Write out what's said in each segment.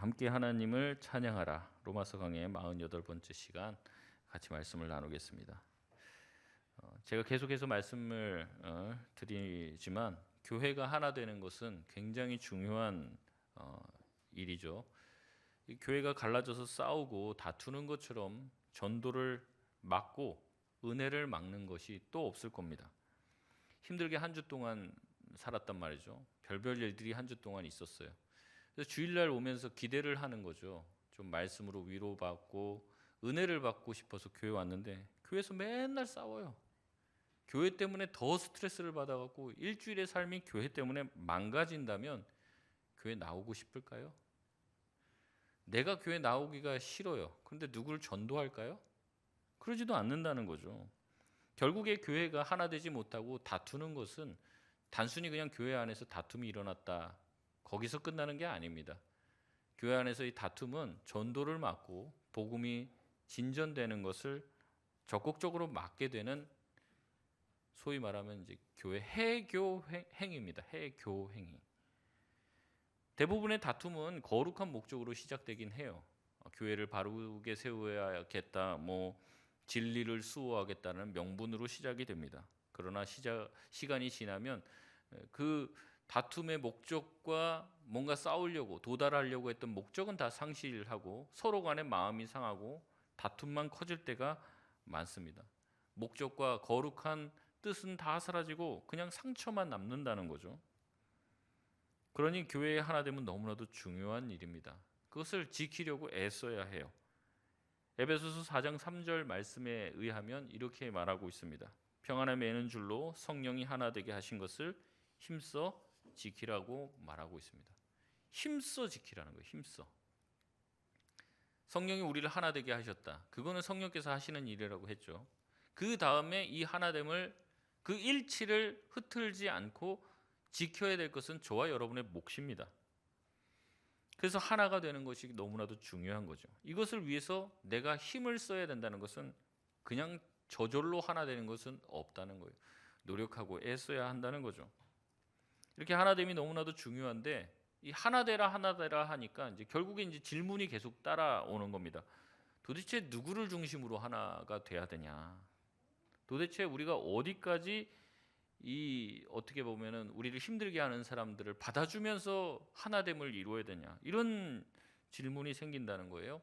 함께 하나님을 찬양하라. 로마서 강의 48번째 시간 같이 말씀을 나누겠습니다. 제가 계속해서 말씀을 드리지만 교회가 하나 되는 것은 굉장히 중요한 일이죠. 이 교회가 갈라져서 싸우고 다투는 것처럼 전도를 막고 은혜를 막는 것이 또 없을 겁니다. 힘들게 한 주 동안 살았단 말이죠. 별별 일들이 한 주 동안 있었어요. 그래서 주일날 오면서 기대를 하는 거죠. 좀 말씀으로 위로받고 은혜를 받고 싶어서 교회 왔는데 교회에서 맨날 싸워요. 교회 때문에 더 스트레스를 받아갖고 일주일의 삶이 교회 때문에 망가진다면 교회 나오고 싶을까요? 내가 교회 나오기가 싫어요. 그런데 누구를 전도할까요? 그러지도 않는다는 거죠. 결국에 교회가 하나 되지 못하고 다투는 것은 단순히 그냥 교회 안에서 다툼이 일어났다, 거기서 끝나는 게 아닙니다. 교회 안에서 이 다툼은 전도를 막고 복음이 진전되는 것을 적극적으로 막게 되는, 소위 말하면 이제 교회 해교 행위입니다. 해교 행위. 대부분의 다툼은 거룩한 목적으로 시작되긴 해요. 교회를 바르게 세워야겠다, 진리를 수호하겠다는 명분으로 시작이 됩니다. 그러나 시간이 지나면 그 다툼의 목적과 뭔가 싸우려고 도달하려고 했던 목적은 다 상실하고 서로 간의 마음이 상하고 다툼만 커질 때가 많습니다. 목적과 거룩한 뜻은 다 사라지고 그냥 상처만 남는다는 거죠. 그러니 교회의 하나 되면 너무나도 중요한 일입니다. 그것을 지키려고 애써야 해요. 에베소서 4장 3절 말씀에 의하면 이렇게 말하고 있습니다. 평안에 매는 줄로 성령이 하나 되게 하신 것을 힘써 지키라고 말하고 있습니다. 힘써 지키라는 거예요. 힘써. 성령이 우리를 하나 되게 하셨다. 그거는 성령께서 하시는 일이라고 했죠. 그 다음에 이 하나됨을, 그 일치를 흐트러지 않고 지켜야 될 것은 저와 여러분의 몫입니다. 그래서 하나가 되는 것이 너무나도 중요한 거죠. 이것을 위해서 내가 힘을 써야 된다는 것은 그냥 저절로 하나 되는 것은 없다는 거예요. 노력하고 애써야 한다는 거죠. 이렇게 하나됨이 너무나도 중요한데, 이 하나되라 하니까 이제 결국에 이제 질문이 계속 따라오는 겁니다. 도대체 누구를 중심으로 하나가 돼야 되냐? 도대체 우리가 어디까지 어떻게 보면은 우리를 힘들게 하는 사람들을 받아주면서 하나됨을 이루어야 되냐, 이런 질문이 생긴다는 거예요.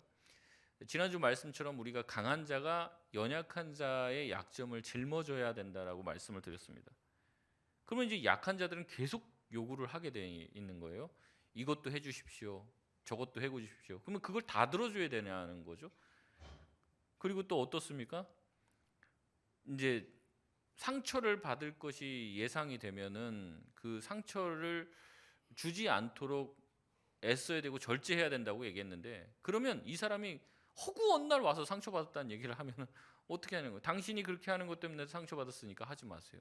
지난주 말씀처럼 우리가 강한 자가 연약한 자의 약점을 짊어져야 된다라고 말씀을 드렸습니다. 그러면 이제 약한 자들은 계속 요구를 하게 돼 있는 거예요. 이것도 해주십시오, 저것도 해주십시오. 그러면 그걸 다 들어줘야 되냐는 거죠. 그리고 또 어떻습니까? 이제 상처를 받을 것이 예상이 되면은 그 상처를 주지 않도록 애써야 되고 절제해야 된다고 얘기했는데, 그러면 이 사람이 허구 어느 날 와서 상처받았다는 얘기를 하면은 어떻게 하는 거예요? 당신이 그렇게 하는 것 때문에 상처받았으니까 하지 마세요.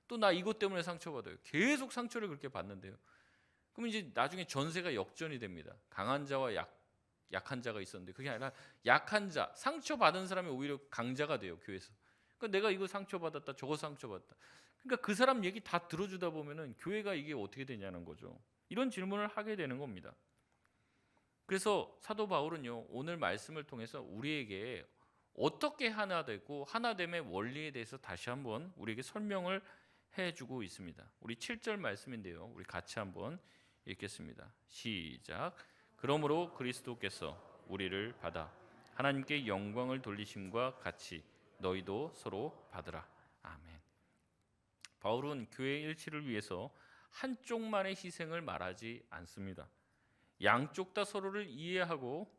또 나 이것 때문에 상처받아요. 계속 상처를 그렇게 받는데요. 그럼 이제 나중에 전세가 역전이 됩니다. 강한 자와 약한 자가 있었는데 그게 아니라 약한 자, 상처받은 사람이 오히려 강자가 돼요, 교회에서. 그러니까 내가 이거 상처받았다, 저거 상처받았다. 그러니까 그 사람 얘기 다 들어주다 보면은 교회가 이게 어떻게 되냐는 거죠. 이런 질문을 하게 되는 겁니다. 그래서 사도 바울은요, 오늘 말씀을 통해서 우리에게 어떻게 하나 되고 하나됨의 원리에 대해서 다시 한번 우리에게 설명을 해주고 있습니다. 우리 7절 말씀인데요, 우리 같이 한번 읽겠습니다. 시작. 그러므로 그리스도께서 우리를 받아 하나님께 영광을 돌리심과 같이 너희도 서로 받으라. 아멘. 바울은 교회의 일치를 위해서 한쪽만의 희생을 말하지 않습니다. 양쪽 다 서로를 이해하고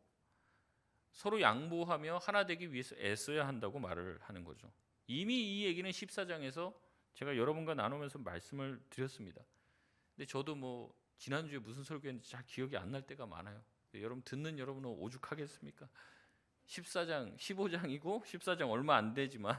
서로 양보하며 하나 되기 위해서 애써야 한다고 말을 하는 거죠. 이미 이 얘기는 14장에서 제가 여러분과 나누면서 말씀을 드렸습니다. 근데 저도 지난주에 무슨 설교했는지 잘 기억이 안 날 때가 많아요. 여러분 듣는 여러분은 오죽하겠습니까? 14장, 15장이고 14장 얼마 안 되지만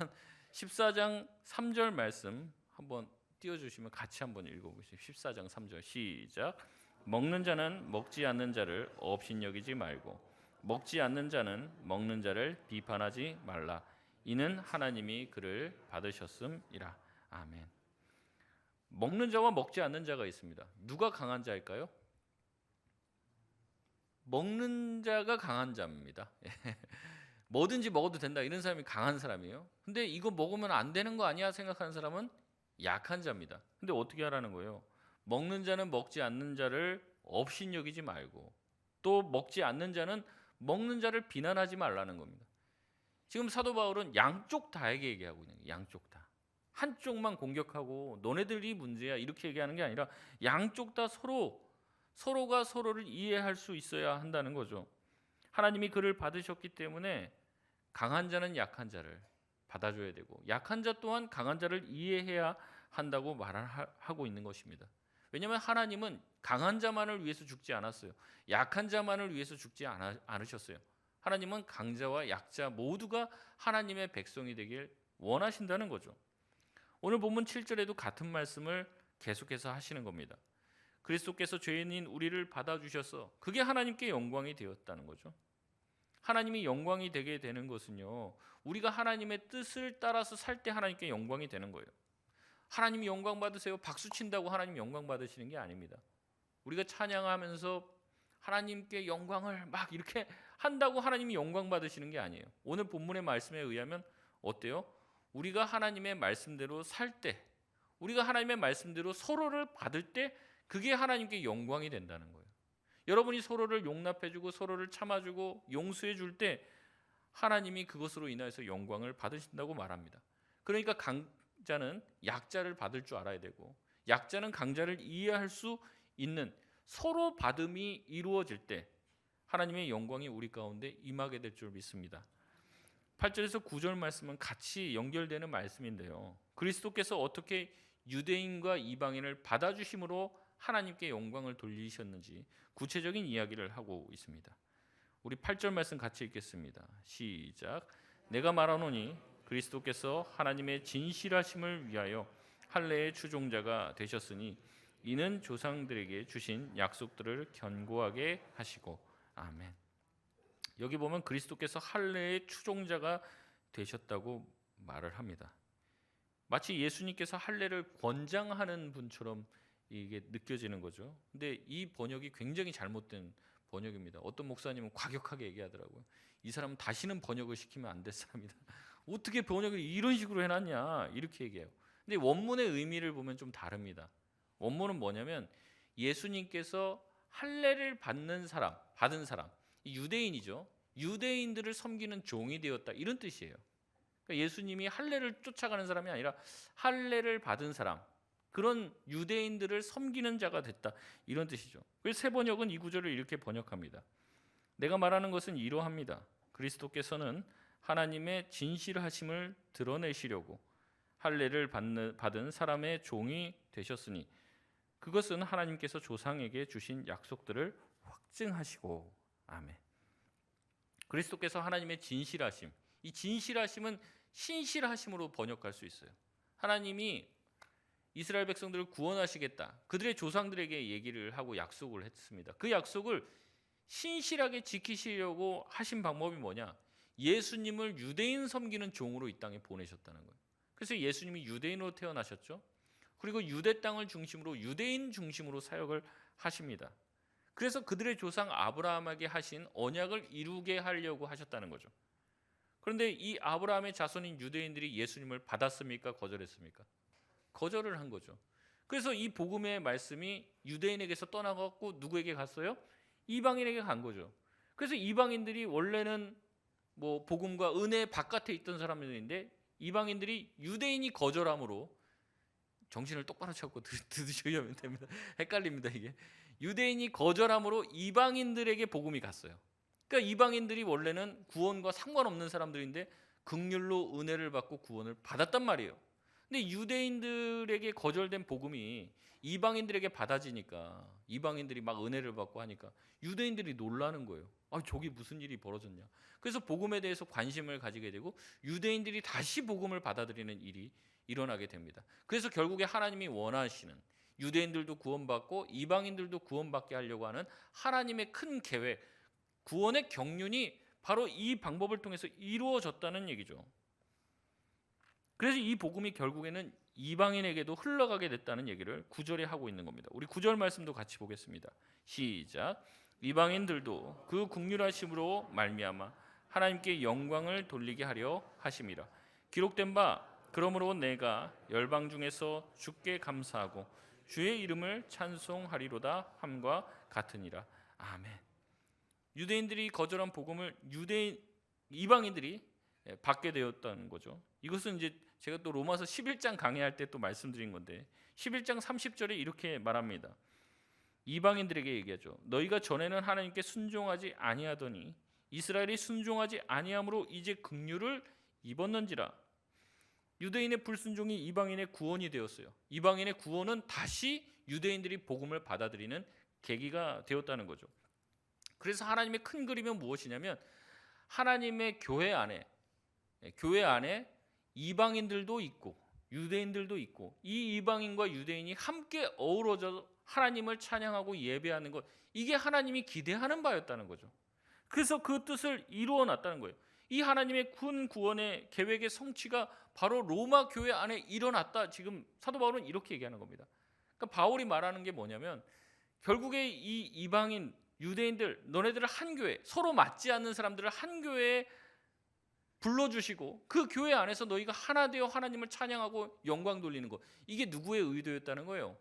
14장 3절 말씀 한번 띄워주시면 같이 한번 읽어보시죠. 14장 3절 시작. 먹는 자는 먹지 않는 자를 업신여기지 말고 먹지 않는 자는 먹는 자를 비판하지 말라. 이는 하나님이 그를 받으셨음이라. 아멘. 먹는 자와 먹지 않는 자가 있습니다. 누가 강한 자일까요? 먹는 자가 강한 자입니다. 뭐든지 먹어도 된다 이런 사람이 강한 사람이에요. 근데 이거 먹으면 안 되는 거 아니야 생각하는 사람은 약한 자입니다. 근데 어떻게 하라는 거예요? 먹는 자는 먹지 않는 자를 업신여기지 말고, 또 먹지 않는 자는 먹는 자를 비난하지 말라는 겁니다. 지금 사도 바울은 양쪽 다에게 얘기하고 있는 거예요. 양쪽 다. 한쪽만 공격하고 너네들이 문제야 이렇게 얘기하는 게 아니라 양쪽 다 서로가 서로를 이해할 수 있어야 한다는 거죠. 하나님이 그를 받으셨기 때문에 강한 자는 약한 자를 받아줘야 되고, 약한 자 또한 강한 자를 이해해야 한다고 말하고 있는 것입니다. 왜냐하면 하나님은 강한 자만을 위해서 죽지 않았어요. 약한 자만을 위해서 죽지 않으셨어요. 하나님은 강자와 약자 모두가 하나님의 백성이 되길 원하신다는 거죠. 오늘 본문 7절에도 같은 말씀을 계속해서 하시는 겁니다. 그리스도께서 죄인인 우리를 받아주셔서 그게 하나님께 영광이 되었다는 거죠. 하나님이 영광이 되게 되는 것은요, 우리가 하나님의 뜻을 따라서 살 때 하나님께 영광이 되는 거예요. 하나님이 영광 받으세요 박수 친다고 하나님 영광 받으시는 게 아닙니다. 우리가 찬양하면서 하나님께 영광을 막 이렇게 한다고 하나님이 영광 받으시는 게 아니에요. 오늘 본문의 말씀에 의하면 어때요? 우리가 하나님의 말씀대로 살 때, 우리가 하나님의 말씀대로 서로를 받을 때 그게 하나님께 영광이 된다는 거예요. 여러분이 서로를 용납해주고 서로를 참아주고 용서해줄 때 하나님이 그것으로 인하여서 영광을 받으신다고 말합니다. 그러니까 강자는 약자를 받을 줄 알아야 되고, 약자는 강자를 이해할 수 있는 서로 받음이 이루어질 때 하나님의 영광이 우리 가운데 임하게 될 줄 믿습니다. 8절에서 9절 말씀은 같이 연결되는 말씀인데요, 그리스도께서 어떻게 유대인과 이방인을 받아주심으로 하나님께 영광을 돌리셨는지 구체적인 이야기를 하고 있습니다. 우리 8절 말씀 같이 읽겠습니다. 시작. 내가 말하노니 그리스도께서 하나님의 진실하심을 위하여 할례의 추종자가 되셨으니 이는 조상들에게 주신 약속들을 견고하게 하시고. 아멘. 여기 보면 그리스도께서 할례의 추종자가 되셨다고 말을 합니다. 마치 예수님께서 할례를 권장하는 분처럼 이게 느껴지는 거죠. 근데 이 번역이 굉장히 잘못된 번역입니다. 어떤 목사님은 과격하게 얘기하더라고요. 이 사람은 다시는 번역을 시키면 안 될 사람이다. 어떻게 번역을 이런 식으로 해놨냐 이렇게 얘기해요. 근데 원문의 의미를 보면 좀 다릅니다. 원문은 뭐냐면 예수님께서 할례를 받은 사람, 유대인이죠. 유대인들을 섬기는 종이 되었다 이런 뜻이에요. 그러니까 예수님이 할례를 쫓아가는 사람이 아니라 할례를 받은 사람, 그런 유대인들을 섬기는 자가 됐다 이런 뜻이죠. 그래서 새 번역은 이 구절을 이렇게 번역합니다. 내가 말하는 것은 이러합니다. 그리스도께서는 하나님의 진실하심을 드러내시려고 할례를 받은 사람의 종이 되셨으니 그것은 하나님께서 조상에게 주신 약속들을 확증하시고. 아멘. 그리스도께서 하나님의 진실하심, 이 진실하심은 신실하심으로 번역할 수 있어요. 하나님이 이스라엘 백성들을 구원하시겠다, 그들의 조상들에게 얘기를 하고 약속을 했습니다. 그 약속을 신실하게 지키시려고 하신 방법이 뭐냐? 예수님을 유대인 섬기는 종으로 이 땅에 보내셨다는 거예요. 그래서 예수님이 유대인으로 태어나셨죠. 그리고 유대 땅을 중심으로 유대인 중심으로 사역을 하십니다. 그래서 그들의 조상 아브라함에게 하신 언약을 이루게 하려고 하셨다는 거죠. 그런데 이 아브라함의 자손인 유대인들이 예수님을 받았습니까? 거절했습니까? 거절을 한 거죠. 그래서 이 복음의 말씀이 유대인에게서 떠나갖고 누구에게 갔어요? 이방인에게 간 거죠. 그래서 이방인들이 원래는 뭐 복음과 은혜 바깥에 있던 사람들인데 이방인들이 유대인이 거절함으로, 정신을 똑바로 차고 들으셔야 됩니다. 헷갈립니다 이게. 유대인이 거절함으로 이방인들에게 복음이 갔어요. 그러니까 이방인들이 원래는 구원과 상관없는 사람들인데 긍휼로 은혜를 받고 구원을 받았단 말이에요. 근데 유대인들에게 거절된 복음이 이방인들에게 받아지니까 이방인들이 막 은혜를 받고 하니까 유대인들이 놀라는 거예요. 아, 저기 무슨 일이 벌어졌냐. 그래서 복음에 대해서 관심을 가지게 되고 유대인들이 다시 복음을 받아들이는 일이 일어나게 됩니다. 그래서 결국에 하나님이 원하시는, 유대인들도 구원받고 이방인들도 구원받게 하려고 하는 하나님의 큰 계획, 구원의 경륜이 바로 이 방법을 통해서 이루어졌다는 얘기죠. 그래서 이 복음이 결국에는 이방인에게도 흘러가게 됐다는 얘기를 9절에 하고 있는 겁니다. 우리 9절 말씀도 같이 보겠습니다. 시작. 이방인들도 그 긍휼하심으로 말미암아 하나님께 영광을 돌리게 하려 하심이라. 기록된 바 그러므로 내가 열방 중에서 주께 감사하고 주의 이름을 찬송하리로다 함과 같으니라. 아멘. 유대인들이 거절한 복음을 이방인들이 받게 되었다는 거죠. 이것은 이제 제가 또 로마서 11장 강의할 때 또 말씀드린 건데 11장 30절에 이렇게 말합니다. 이방인들에게 얘기하죠. 너희가 전에는 하나님께 순종하지 아니하더니 이스라엘이 순종하지 아니함으로 이제 긍휼을 입었는지라. 유대인의 불순종이 이방인의 구원이 되었어요. 이방인의 구원은 다시 유대인들이 복음을 받아들이는 계기가 되었다는 거죠. 그래서 하나님의 큰 그림은 무엇이냐면 하나님의 교회 안에 이방인들도 있고 유대인들도 있고 이 이방인과 유대인이 함께 어우러져 하나님을 찬양하고 예배하는 것, 이게 하나님이 기대하는 바였다는 거죠. 그래서 그 뜻을 이루어 놨다는 거예요. 이 하나님의 큰 구원의 계획의 성취가 바로 로마 교회 안에 일어났다. 지금 사도 바울은 이렇게 얘기하는 겁니다. 그러니까 바울이 말하는 게 뭐냐면 결국에 이 이방인 유대인들, 너네들을 한 교회, 서로 맞지 않는 사람들을 한 교회에 불러주시고 그 교회 안에서 너희가 하나 되어 하나님을 찬양하고 영광 돌리는 것, 이게 누구의 의도였다는 거예요?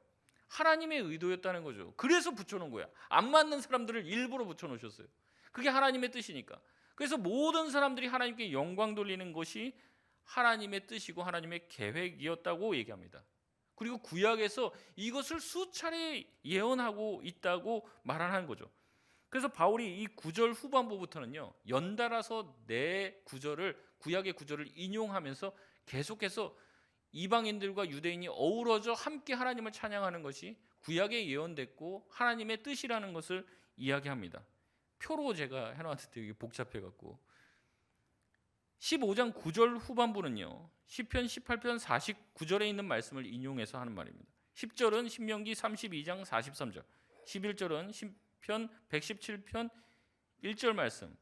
하나님의 의도였다는 거죠. 그래서 붙여놓은 거야. 안 맞는 사람들을 일부러 붙여놓으셨어요. 그게 하나님의 뜻이니까. 그래서 모든 사람들이 하나님께 영광 돌리는 것이 하나님의 뜻이고 하나님의 계획이었다고 얘기합니다. 그리고 구약에서 이것을 수차례 예언하고 있다고 말하는 거죠. 그래서 바울이 이 9절 후반부부터는요, 연달아서 구약의 구절을 인용하면서 계속해서 이방인들과 유대인이 어우러져 함께 하나님을 찬양하는 것이 구약에 예언됐고 하나님의 뜻이라는 것을 이야기합니다. 표로 제가 해놨는데 되게 복잡해갖고 15장 9절 후반부는요, 시편 18편 49절에 있는 말씀을 인용해서 하는 말입니다. 10절은 신명기 32장 43절, 11절은 시편 117편 1절 말씀,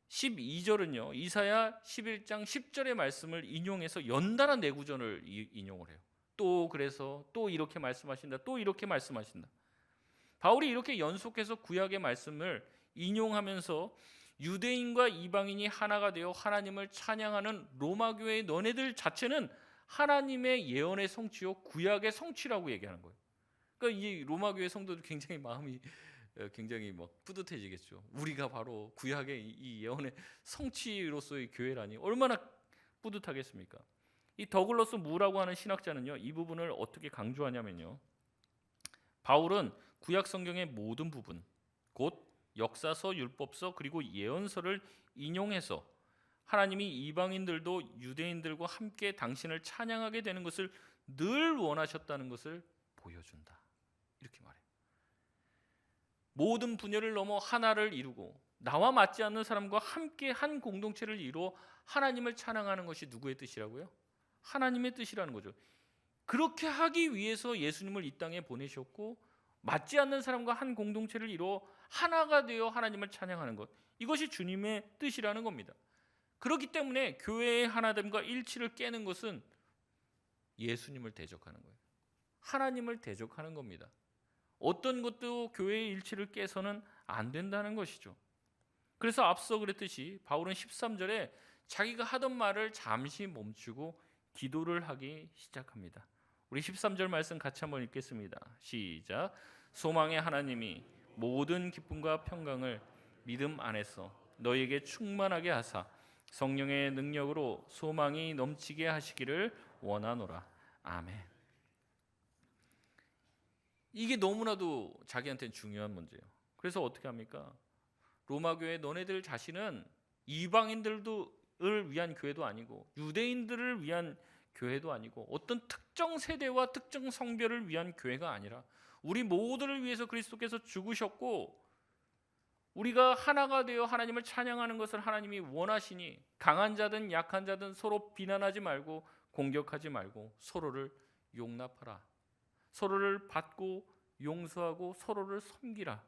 12절은요 이사야 11장 10절의 말씀을 인용해서 연달아 네 구절을 인용을 해요. 또 그래서 또 이렇게 말씀하신다, 또 이렇게 말씀하신다. 바울이 이렇게 연속해서 구약의 말씀을 인용하면서 유대인과 이방인이 하나가 되어 하나님을 찬양하는 로마 교회의 너네들 자체는 하나님의 예언의 성취요 구약의 성취라고 얘기하는 거예요. 그러니까 이 로마 교회 성도들 굉장히 마음이 굉장히 막 뿌듯해지겠죠. 우리가 바로 구약의 이 예언의 성취로서의 교회라니 얼마나 뿌듯하겠습니까? 이 더글러스 무라고 하는 신학자는요, 이 부분을 어떻게 강조하냐면요, 바울은 구약 성경의 모든 부분, 곧 역사서, 율법서, 그리고 예언서를 인용해서 하나님이 이방인들도 유대인들과 함께 당신을 찬양하게 되는 것을 늘 원하셨다는 것을 보여준다. 이렇게 말해요. 모든 분열을 넘어 하나를 이루고 나와 맞지 않는 사람과 함께 한 공동체를 이루어 하나님을 찬양하는 것이 누구의 뜻이라고요? 하나님의 뜻이라는 거죠. 그렇게 하기 위해서 예수님을 이 땅에 보내셨고 맞지 않는 사람과 한 공동체를 이루어 하나가 되어 하나님을 찬양하는 것, 이것이 주님의 뜻이라는 겁니다. 그렇기 때문에 교회의 하나됨과 일치를 깨는 것은 예수님을 대적하는 거예요. 하나님을 대적하는 겁니다. 어떤 것도 교회의 일치를 깨서는 안 된다는 것이죠. 그래서 앞서 그랬듯이 바울은 13절에 자기가 하던 말을 잠시 멈추고 기도를 하기 시작합니다. 우리 13절 말씀 같이 한번 읽겠습니다. 시작. 소망의 하나님이 모든 기쁨과 평강을 믿음 안에서 너희에게 충만하게 하사 성령의 능력으로 소망이 넘치게 하시기를 원하노라. 아멘. 이게 너무나도 자기한테는 중요한 문제예요. 그래서 어떻게 합니까? 로마 교회 너네들 자신은 이방인들을 위한 교회도 아니고 유대인들을 위한 교회도 아니고 어떤 특정 세대와 특정 성별을 위한 교회가 아니라 우리 모두를 위해서 그리스도께서 죽으셨고 우리가 하나가 되어 하나님을 찬양하는 것을 하나님이 원하시니 강한 자든 약한 자든 서로 비난하지 말고 공격하지 말고 서로를 용납하라. 서로를 받고 용서하고 서로를 섬기라.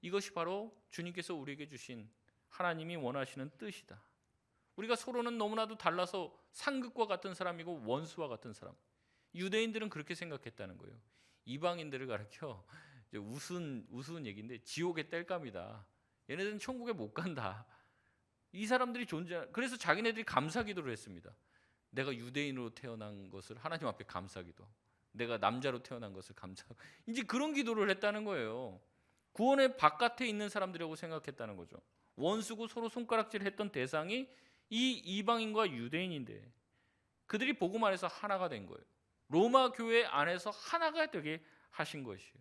이것이 바로 주님께서 우리에게 주신 하나님이 원하시는 뜻이다. 우리가 서로는 너무나도 달라서 상극과 같은 사람이고 원수와 같은 사람. 유대인들은 그렇게 생각했다는 거예요. 이방인들을 가르쳐 이제 우스운 얘기인데 지옥의 땔감이다. 얘네들은 천국에 못 간다. 이 사람들이 그래서 자기네들이 감사기도를 했습니다. 내가 유대인으로 태어난 것을 하나님 앞에 감사기도. 내가 남자로 태어난 것을 감사하고 이제 그런 기도를 했다는 거예요. 구원의 바깥에 있는 사람들이라고 생각했다는 거죠. 원수고 서로 손가락질했던 대상이 이 이방인과 유대인인데 그들이 복음 안에서 하나가 된 거예요. 로마 교회 안에서 하나가 되게 하신 것이에요.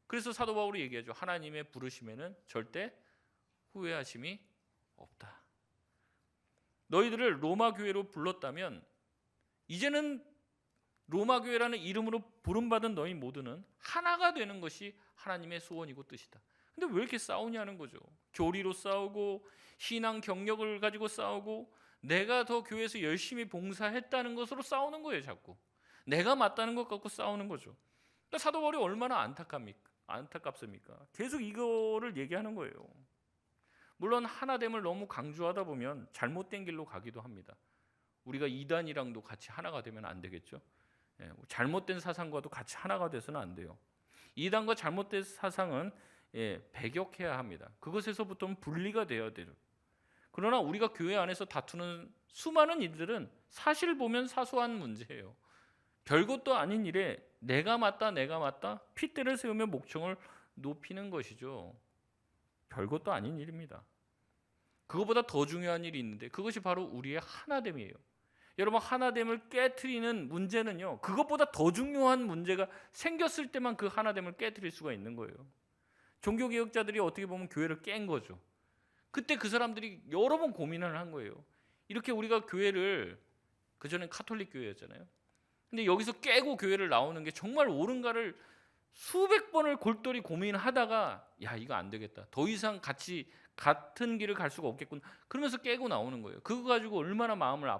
그래서 사도 바울이 얘기하죠. 하나님의 부르심에는 절대 후회하심이 없다. 너희들을 로마 교회로 불렀다면 이제는 로마 교회라는 이름으로 부름받은 너희 모두는 하나가 되는 것이 하나님의 소원이고 뜻이다. 근데 왜 이렇게 싸우냐는 거죠. 교리로 싸우고 신앙 경력을 가지고 싸우고 내가 더 교회에서 열심히 봉사했다는 것으로 싸우는 거예요. 자꾸 내가 맞다는 것 갖고 싸우는 거죠. 그러니까 사도 바울이 얼마나 안타깝습니까? 계속 이거를 얘기하는 거예요. 물론 하나됨을 너무 강조하다 보면 잘못된 길로 가기도 합니다. 우리가 이단이랑도 같이 하나가 되면 안 되겠죠. 잘못된 사상과도 같이 하나가 돼서는 안 돼요. 이단과 잘못된 사상은 배격해야 합니다. 그것에서부터는 분리가 되어야 돼요. 그러나 우리가 교회 안에서 다투는 수많은 일들은 사실 보면 사소한 문제예요. 별것도 아닌 일에 내가 맞다 핏대를 세우며 목청을 높이는 것이죠. 별것도 아닌 일입니다. 그것보다 더 중요한 일이 있는데 그것이 바로 우리의 하나됨이에요. 여러분, 하나됨을 깨트리는 문제는요, 그것보다 더 중요한 문제가 생겼을 때만 그 하나됨을 깨트릴 수가 있는 거예요. 종교개혁자들이 어떻게 보면 교회를 깬 거죠. 그때 그 사람들이 여러 번 고민을 한 거예요. 이렇게 우리가 교회를, 그전엔 카톨릭 교회였잖아요. 근데 여기서 깨고 교회를 나오는 게 정말 옳은가를 수백 번을 골똘히 고민하다가 야, 이거 안 되겠다. 더 이상 같은 길을 갈 수가 없겠구나. 그러면서 깨고 나오는 거예요. 그거 가지고 얼마나 마음을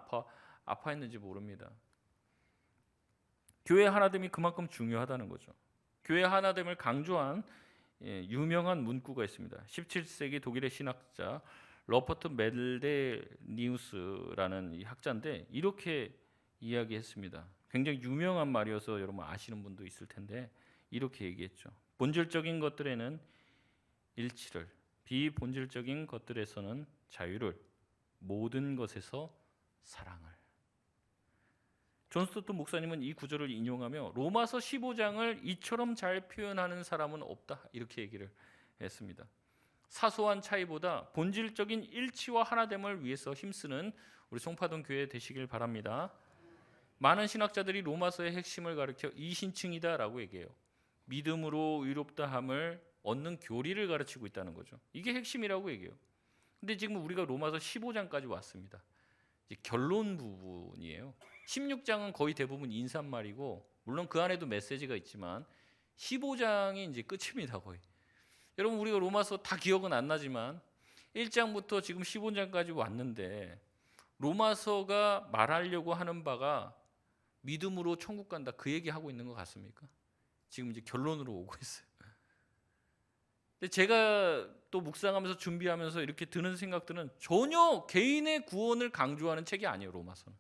아파했는지 모릅니다. 교회 하나됨이 그만큼 중요하다는 거죠. 교회 하나됨을 강조한 유명한 문구가 있습니다. 17세기 독일의 신학자 러퍼트 멜데니우스라는 이 학자인데 이렇게 이야기했습니다. 굉장히 유명한 말이어서 여러분 아시는 분도 있을 텐데 이렇게 얘기했죠. 본질적인 것들에는 일치를, 비본질적인 것들에서는 자유를, 모든 것에서 사랑을. 존 스토트 목사님은 이 구절을 인용하며 로마서 15장을 이처럼 잘 표현하는 사람은 없다, 이렇게 얘기를 했습니다. 사소한 차이보다 본질적인 일치와 하나됨을 위해서 힘쓰는 우리 송파동 교회 되시길 바랍니다. 많은 신학자들이 로마서의 핵심을 가르쳐 이신층이다라고 얘기해요. 믿음으로 의롭다함을 얻는 교리를 가르치고 있다는 거죠. 이게 핵심이라고 얘기해요. 근데 지금 우리가 로마서 15장까지 왔습니다. 이제 결론 부분이에요. 16장은 거의 대부분 인사말이고 물론 그 안에도 메시지가 있지만 15장이 이제 끝입니다, 거의. 여러분, 우리가 로마서 다 기억은 안 나지만 1장부터 지금 15장까지 왔는데 로마서가 말하려고 하는 바가 믿음으로 천국 간다, 그 얘기하고 있는 것 같습니까? 지금 이제 결론으로 오고 있어요. 근데 제가 또 묵상하면서 준비하면서 이렇게 드는 생각들은 전혀 개인의 구원을 강조하는 책이 아니에요. 로마서는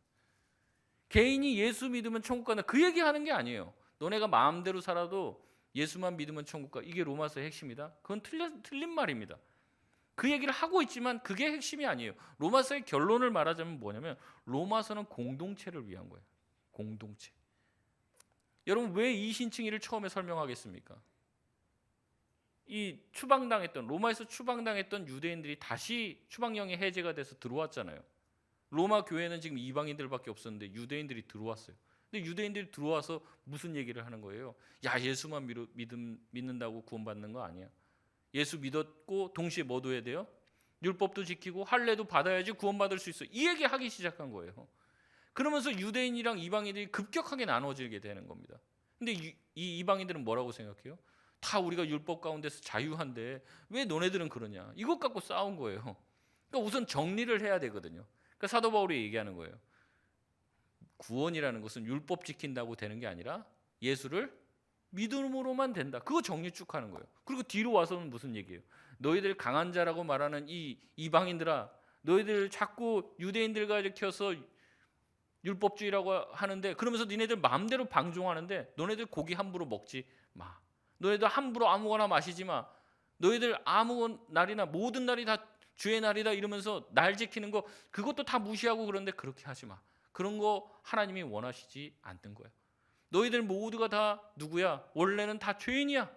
개인이 예수 믿으면 천국 간다, 그 얘기하는 게 아니에요. 너네가 마음대로 살아도 예수만 믿으면 천국 가, 이게 로마서의 핵심이다? 그건 틀린 말입니다. 그 얘기를 하고 있지만 그게 핵심이 아니에요. 로마서의 결론을 말하자면 뭐냐면 로마서는 공동체를 위한 거예요. 공동체. 여러분, 왜 이신층이를 처음에 설명하겠습니까? 이 추방당했던, 로마에서 추방당했던 유대인들이 다시 추방령이 해제가 돼서 들어왔잖아요. 로마 교회는 지금 이방인들밖에 없었는데 유대인들이 들어왔어요. 근데 유대인들이 들어와서 무슨 얘기를 하는 거예요? 야, 예수만 믿는다고 구원받는 거 아니야. 예수 믿었고 동시에 뭐 둬야 돼요? 율법도 지키고 할례도 받아야지 구원받을 수 있어. 이 얘기 하기 시작한 거예요. 그러면서 유대인이랑 이방인들이 급격하게 나눠지게 되는 겁니다. 근데 이 이방인들은 뭐라고 생각해요? 다 우리가 율법 가운데서 자유한데 왜 너네들은 그러냐? 이것 갖고 싸운 거예요. 그러니까 우선 정리를 해야 되거든요. 그러니까 사도 바울이 얘기하는 거예요. 구원이라는 것은 율법 지킨다고 되는 게 아니라 예수를 믿음으로만 된다. 그거 정리 쭉 하는 거예요. 그리고 뒤로 와서는 무슨 얘기예요? 너희들 강한 자라고 말하는 이 이방인들아, 너희들 자꾸 유대인들 가리켜서 율법주의라고 하는데, 그러면서 니네들 마음대로 방종하는데 너네들 고기 함부로 먹지 마. 너희들 함부로 아무거나 마시지 마. 너희들 아무 날이나 모든 날이 다 주의 날이다 이러면서 날 지키는 거 그것도 다 무시하고 그런데 그렇게 하지 마. 그런 거 하나님이 원하시지 않는 거예요. 너희들 모두가 다 누구야? 원래는 다 죄인이야.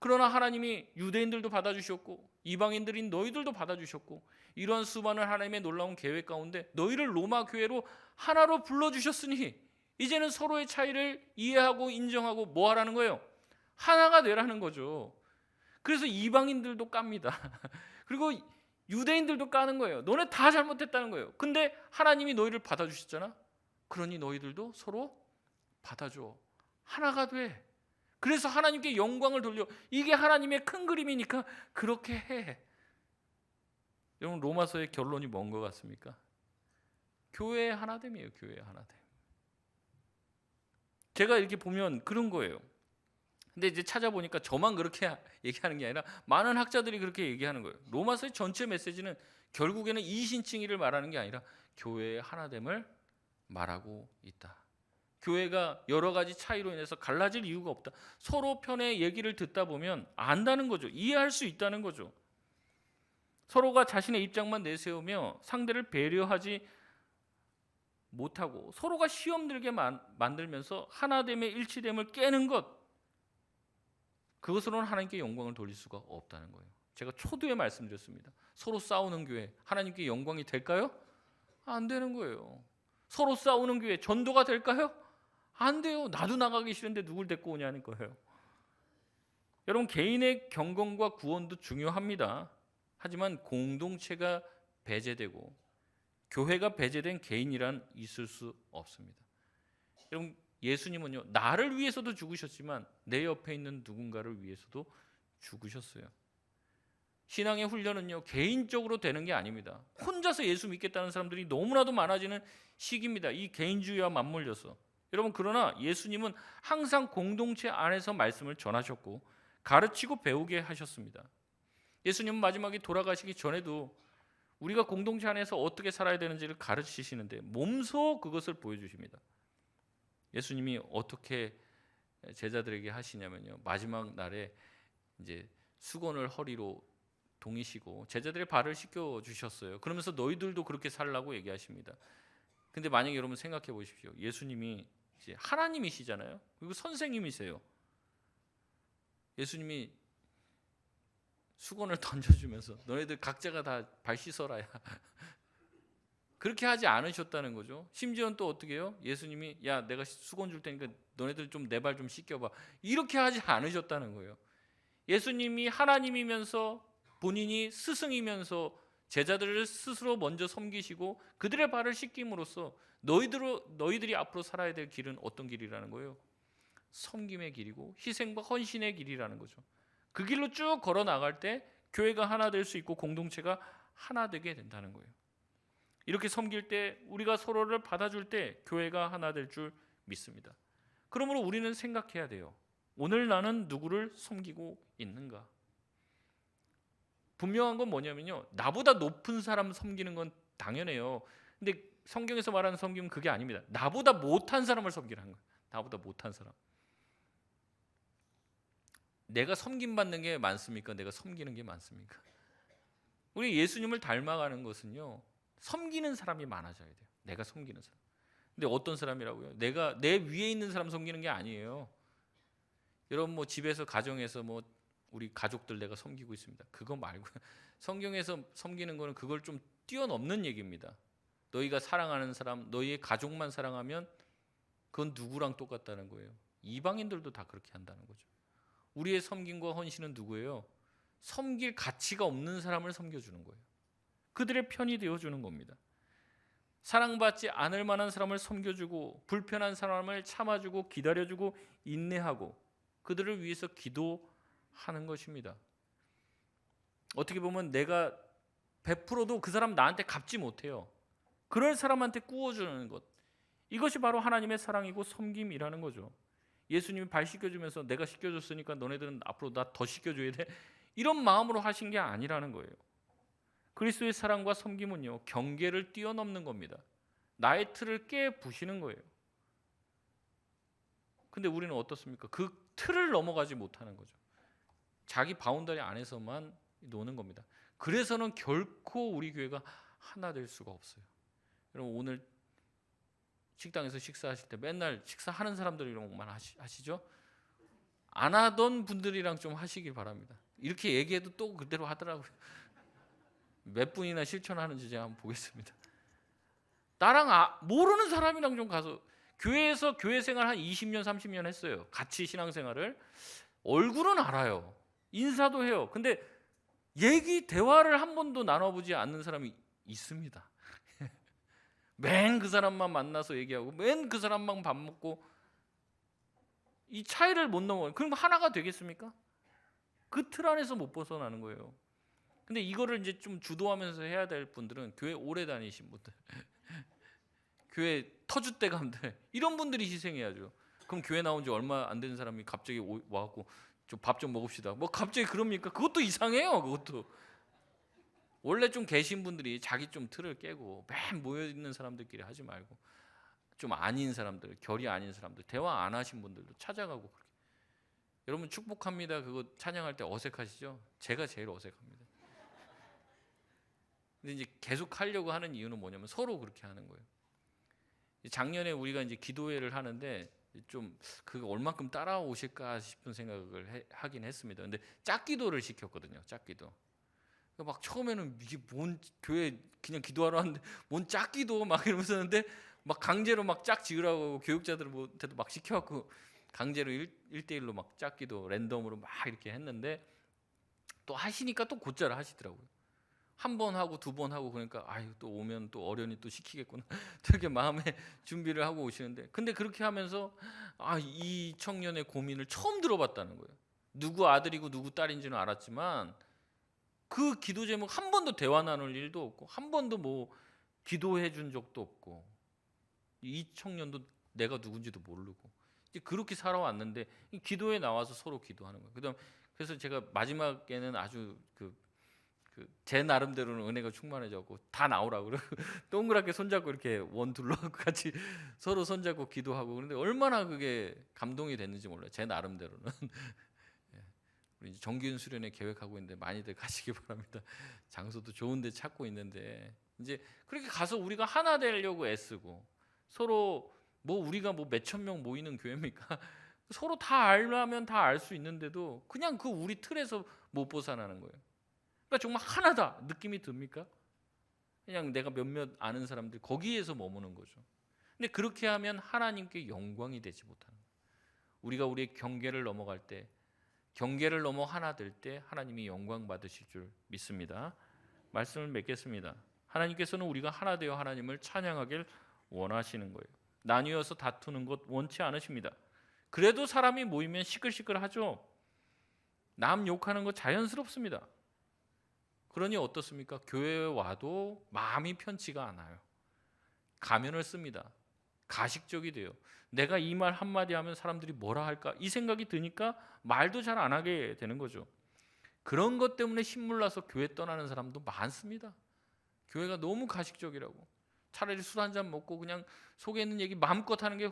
그러나 하나님이 유대인들도 받아주셨고 이방인들인 너희들도 받아주셨고 이러한 수많은 하나님의 놀라운 계획 가운데 너희를 로마 교회로 하나로 불러주셨으니 이제는 서로의 차이를 이해하고 인정하고 뭐 하라는 거예요? 하나가 되라는 거죠. 그래서 이방인들도 깝니다. 그리고 유대인들도 까는 거예요. 너네 다 잘못했다는 거예요. 근데 하나님이 너희를 받아주셨잖아. 그러니 너희들도 서로 받아줘. 하나가 돼. 그래서 하나님께 영광을 돌려. 이게 하나님의 큰 그림이니까 그렇게 해. 여러분 로마서의 결론이 뭔 것 같습니까? 교회의 하나됨이에요. 교회의 하나됨. 제가 이렇게 보면 그런 거예요. 근데 이제 찾아보니까 저만 그렇게 얘기하는 게 아니라 많은 학자들이 그렇게 얘기하는 거예요. 로마서의 전체 메시지는 결국에는 이신칭의를 말하는 게 아니라 교회의 하나됨을 말하고 있다. 교회가 여러 가지 차이로 인해서 갈라질 이유가 없다. 서로 편의 얘기를 듣다 보면 안다는 거죠. 이해할 수 있다는 거죠. 서로가 자신의 입장만 내세우며 상대를 배려하지 못하고 서로가 시험 들게 만들면서 하나됨의 일치됨을 깨는 것, 그것으로는 하나님께 영광을 돌릴 수가 없다는 거예요. 제가 초두에 말씀드렸습니다. 서로 싸우는 교회 하나님께 영광이 될까요? 안 되는 거예요. 서로 싸우는 교회 전도가 될까요? 안 돼요. 나도 나가기 싫은데 누굴 데리고 오냐는 거예요. 여러분 개인의 경건과 구원도 중요합니다. 하지만 공동체가 배제되고 교회가 배제된 개인이란 있을 수 없습니다. 여러분 예수님은요 나를 위해서도 죽으셨지만 내 옆에 있는 누군가를 위해서도 죽으셨어요. 신앙의 훈련은요 개인적으로 되는 게 아닙니다. 혼자서 예수 믿겠다는 사람들이 너무나도 많아지는 시기입니다. 이 개인주의와 맞물려서. 여러분 그러나 예수님은 항상 공동체 안에서 말씀을 전하셨고 가르치고 배우게 하셨습니다. 예수님은 마지막에 돌아가시기 전에도 우리가 공동체 안에서 어떻게 살아야 되는지를 가르치시는데 몸소 그것을 보여주십니다. 예수님이 어떻게 제자들에게 하시냐면요 마지막 날에 이제 수건을 허리로 동이시고 제자들의 발을 씻겨 주셨어요. 그러면서 너희들도 그렇게 살라고 얘기하십니다. 근데 만약에 여러분 생각해 보십시오. 예수님이 이제 하나님이시잖아요. 그리고 선생님이세요. 예수님이 수건을 던져주면서 너희들 각자가 다 발 씻어라야 그렇게 하지 않으셨다는 거죠. 심지어는 또 어떻게 해요? 예수님이 야 내가 수건 줄 테니까 너네들 좀 내 발 좀 씻겨봐 이렇게 하지 않으셨다는 거예요. 예수님이 하나님이면서 본인이 스승이면서 제자들을 스스로 먼저 섬기시고 그들의 발을 씻김으로써 너희들이 앞으로 살아야 될 길은 어떤 길이라는 거예요? 섬김의 길이고 희생과 헌신의 길이라는 거죠. 그 길로 쭉 걸어 나갈 때 교회가 하나 될 수 있고 공동체가 하나 되게 된다는 거예요. 이렇게 섬길 때 우리가 서로를 받아줄 때 교회가 하나 될 줄 믿습니다. 그러므로 우리는 생각해야 돼요. 오늘 나는 누구를 섬기고 있는가? 분명한 건 뭐냐면요. 나보다 높은 사람 섬기는 건 당연해요. 근데 성경에서 말하는 섬김은 그게 아닙니다. 나보다 못한 사람을 섬기라는 거예요. 나보다 못한 사람. 내가 섬김받는 게 많습니까? 내가 섬기는 게 많습니까? 우리 예수님을 닮아가는 것은요. 섬기는 사람이 많아져야 돼요. 내가 섬기는 사람. 근데 어떤 사람이라고요? 내가 내 위에 있는 사람 섬기는 게 아니에요. 여러분 뭐 집에서 가정에서 뭐 우리 가족들 내가 섬기고 있습니다. 그거 말고 성경에서 섬기는 거는 그걸 좀 뛰어넘는 얘기입니다. 너희가 사랑하는 사람, 너희의 가족만 사랑하면 그건 누구랑 똑같다는 거예요. 이방인들도 다 그렇게 한다는 거죠. 우리의 섬김과 헌신은 누구예요? 섬길 가치가 없는 사람을 섬겨주는 거예요. 그들의 편이 되어주는 겁니다. 사랑받지 않을 만한 사람을 섬겨주고 불편한 사람을 참아주고 기다려주고 인내하고 그들을 위해서 기도하는 것입니다. 어떻게 보면 내가 베풀어도 그 사람 나한테 갚지 못해요. 그럴 사람한테 구워주는 것, 이것이 바로 하나님의 사랑이고 섬김이라는 거죠. 예수님이 발 씻겨주면서 내가 씻겨줬으니까 너네들은 앞으로 나 더 씻겨줘야 돼, 이런 마음으로 하신 게 아니라는 거예요. 그리스도의 사랑과 섬김은요 경계를 뛰어넘는 겁니다. 나의 틀을 깨부시는 거예요. 근데 우리는 어떻습니까? 그 틀을 넘어가지 못하는 거죠. 자기 바운더리 안에서만 노는 겁니다. 그래서는 결코 우리 교회가 하나 될 수가 없어요. 여러분 오늘 식당에서 식사하실 때 맨날 식사하는 사람들이랑만 하시죠? 안 하던 분들이랑 좀 하시길 바랍니다. 이렇게 얘기해도 또 그대로 하더라고요. 몇 분이나 실천하는지 제가 한번 보겠습니다. 나랑 모르는 사람이랑 좀 가서 교회에서 교회 생활 한 20년 30년 했어요. 같이 신앙생활을. 얼굴은 알아요. 인사도 해요. 근데 대화를 한 번도 나눠보지 않는 사람이 있습니다. 맨 그 사람만 만나서 얘기하고 맨 그 사람만 밥 먹고 이 차이를 못 넘어요. 그럼 하나가 되겠습니까? 그 틀 안에서 못 벗어나는 거예요. 근데 이거를 이제 좀 주도하면서 해야 될 분들은 교회 오래 다니신 분들, 교회 터줏대감들 이런 분들이 희생해야죠. 그럼 교회 나온 지 얼마 안 되는 사람이 갑자기 와갖고 좀 밥 좀 먹읍시다. 뭐 갑자기 그럽니까? 그것도 이상해요. 그것도 원래 좀 계신 분들이 자기 좀 틀을 깨고 맨 모여 있는 사람들끼리 하지 말고 좀 아닌 사람들, 결이 아닌 사람들, 대화 안 하신 분들도 찾아가고 그렇게. 여러분 축복합니다. 그거 찬양할 때 어색하시죠? 제가 제일 어색합니다. 근데 이제 계속 하려고 하는 이유는 뭐냐면 서로 그렇게 하는 거예요. 작년에 우리가 이제 기도회를 하는데 좀 그거 얼마큼 따라오실까 싶은 생각을 하긴 했습니다. 근데 짝기도를 시켰거든요. 짝기도. 막 처음에는 이게 뭔 교회 그냥 기도하러 왔는데 뭔 짝기도 막 이러면서 했는데 막 강제로 막 짝 지으라고 교육자들한테도 막 시켜갖고 강제로 1대1로 막 짝기도 랜덤으로 막 이렇게 했는데 또 하시니까 또 곧잘 하시더라고요. 한 번 하고 두 번 하고 그러니까 아유 또 오면 또 어련히 또 시키겠구나 되게 마음에 준비를 하고 오시는데 근데 그렇게 하면서 이 청년의 고민을 처음 들어봤다는 거예요. 누구 아들이고 누구 딸인지는 알았지만 그 기도 제목 한 번도 대화 나눌 일도 없고 한 번도 뭐 기도해 준 적도 없고 이 청년도 내가 누군지도 모르고 이제 그렇게 살아왔는데 기도에 나와서 서로 기도하는 거예요. 그래서 제가 마지막에는 아주 제 나름대로는 은혜가 충만해졌고 다 나오라고 그러고 동그랗게 손잡고 이렇게 원 둘러갖고 같이 서로 손잡고 기도하고 그런데 얼마나 그게 감동이 됐는지 몰라요. 제 나름대로는. 우리 이제 정기훈 수련회 계획하고 있는데 많이들 가시기 바랍니다. 장소도 좋은데 찾고 있는데 이제 그렇게 가서 우리가 하나 되려고 애쓰고 서로 뭐 우리가 뭐 몇천 명 모이는 교회입니까? 서로 다 알려면 다 알 수 있는데도 그냥 그 우리 틀에서 못 벗어나는 거예요. 그러니까 정말 하나다 느낌이 듭니까? 그냥 내가 몇몇 아는 사람들 거기에서 머무는 거죠. 근데 그렇게 하면 하나님께 영광이 되지 못하는 거예요. 우리가 우리의 경계를 넘어갈 때 경계를 넘어 하나 될 때 하나님이 영광 받으실 줄 믿습니다. 말씀을 맺겠습니다. 하나님께서는 우리가 하나 되어 하나님을 찬양하길 원하시는 거예요. 나뉘어서 다투는 것 원치 않으십니다. 그래도 사람이 모이면 시끌시끌하죠. 남 욕하는 거 자연스럽습니다. 그러니 어떻습니까? 교회에 와도 마음이 편치가 않아요. 가면을 씁니다. 가식적이 돼요. 내가 이 말 한마디 하면 사람들이 뭐라 할까? 이 생각이 드니까 말도 잘 안 하게 되는 거죠. 그런 것 때문에 신물나서 교회 떠나는 사람도 많습니다. 교회가 너무 가식적이라고. 차라리 술 한잔 먹고 그냥 속에 있는 얘기 마음껏 하는 게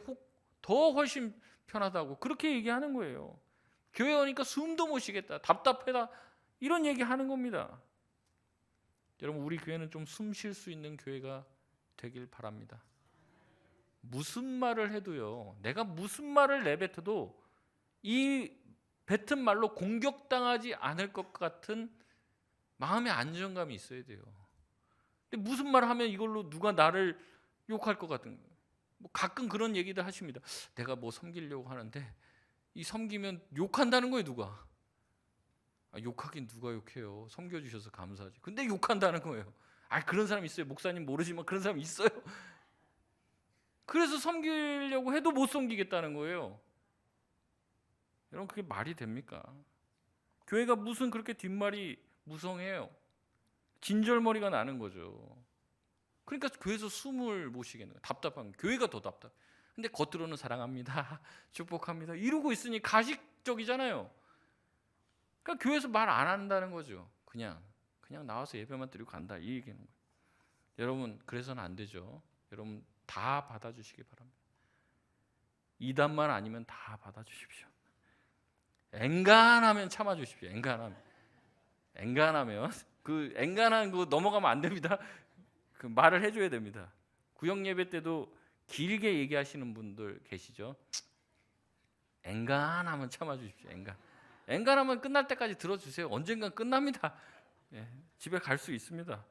더 훨씬 편하다고 그렇게 얘기하는 거예요. 교회 오니까 숨도 못 쉬겠다. 답답하다. 이런 얘기 하는 겁니다. 여러분 우리 교회는 좀 숨 쉴 수 있는 교회가 되길 바랍니다. 무슨 말을 해도요. 내가 무슨 말을 내뱉어도 이 뱉은 말로 공격당하지 않을 것 같은 마음의 안정감이 있어야 돼요. 근데 무슨 말을 하면 이걸로 누가 나를 욕할 것 같은 거예요. 뭐 가끔 그런 얘기들 하십니다. 내가 뭐 섬기려고 하는데 이 섬기면 욕한다는 거예요. 누가. 욕하긴 누가 욕해요. 섬겨주셔서 감사하지. 근데 욕한다는 거예요. 그런 사람 있어요. 목사님 모르지만 그런 사람 있어요. 그래서 섬기려고 해도 못 섬기겠다는 거예요. 여러분 그게 말이 됩니까? 교회가 무슨 그렇게 뒷말이 무성해요. 진절머리가 나는 거죠. 그러니까 교회에서 숨을 못 쉬겠는 거예요. 답답한 거예요. 교회가 더 답답. 근데 겉으로는 사랑합니다. 축복합니다. 이러고 있으니 가식적이잖아요. 그러니까 교회에서 말 안 한다는 거죠. 그냥 나와서 예배만 드리고 간다 이 얘기는 거예요. 여러분 그래서는 안 되죠. 여러분 다 받아주시기 바랍니다. 이단만 아니면 다 받아주십시오. 엔간하면 참아 주십시오. 엔간하면 그 엔간한 거 넘어가면 안 됩니다. 그 말을 해줘야 됩니다. 구역 예배 때도 길게 얘기하시는 분들 계시죠. 엔간하면 참아 주십시오. 엔간하면 끝날 때까지 들어주세요. 언젠간 끝납니다. 예, 집에 갈 수 있습니다.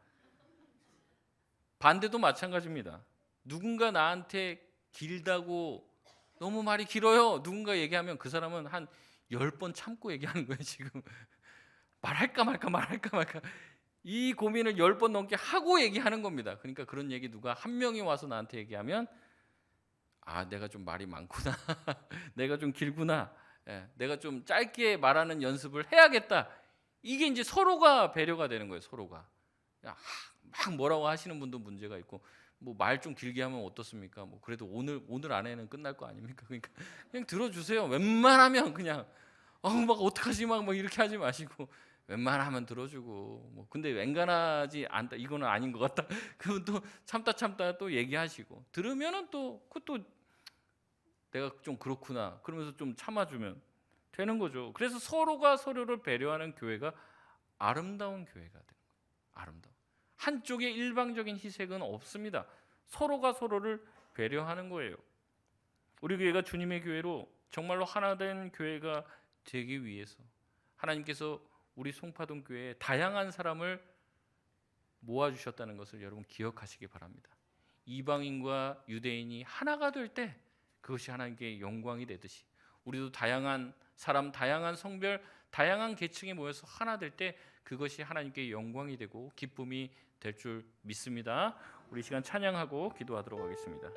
반대도 마찬가지입니다. 누군가 나한테 길다고 너무 말이 길어요. 누군가 얘기하면 그 사람은 한 10번 참고 얘기하는 거예요. 지금 말할까 말까 이 고민을 10번 넘게 하고 얘기하는 겁니다. 그러니까 그런 얘기 누가 한 명이 와서 나한테 얘기하면 아, 내가 좀 말이 많구나. 내가 좀 길구나. 예, 내가 좀 짧게 말하는 연습을 해야겠다. 이게 이제 서로가 배려가 되는 거예요. 서로가. 야, 막 뭐라고 하시는 분도 문제가 있고 뭐 말 좀 길게 하면 어떻습니까? 뭐 그래도 오늘 안에는 끝날 거 아닙니까? 그러니까 그냥 들어주세요. 웬만하면 그냥 막 어떡하지 막 이렇게 하지 마시고 웬만하면 들어주고 뭐 근데 웬간하지 않다 이거는 아닌 것 같다. 그럼 또 참다 또 얘기하시고 들으면은 또 그것도 내가 좀 그렇구나 그러면서 좀 참아주면 되는 거죠. 그래서 서로가 서로를 배려하는 교회가 아름다운 교회가 되는 거예요. 아름다운. 한쪽의 일방적인 희생은 없습니다. 서로가 서로를 배려하는 거예요. 우리 교회가 주님의 교회로 정말로 하나된 교회가 되기 위해서 하나님께서 우리 송파동 교회에 다양한 사람을 모아주셨다는 것을 여러분 기억하시기 바랍니다. 이방인과 유대인이 하나가 될 때 그것이 하나님께 영광이 되듯이 우리도 다양한 사람, 다양한 성별, 다양한 계층에 모여서 하나 될 때 그것이 하나님께 영광이 되고 기쁨이 될 줄 믿습니다. 우리 시간 찬양하고 기도하도록 하겠습니다.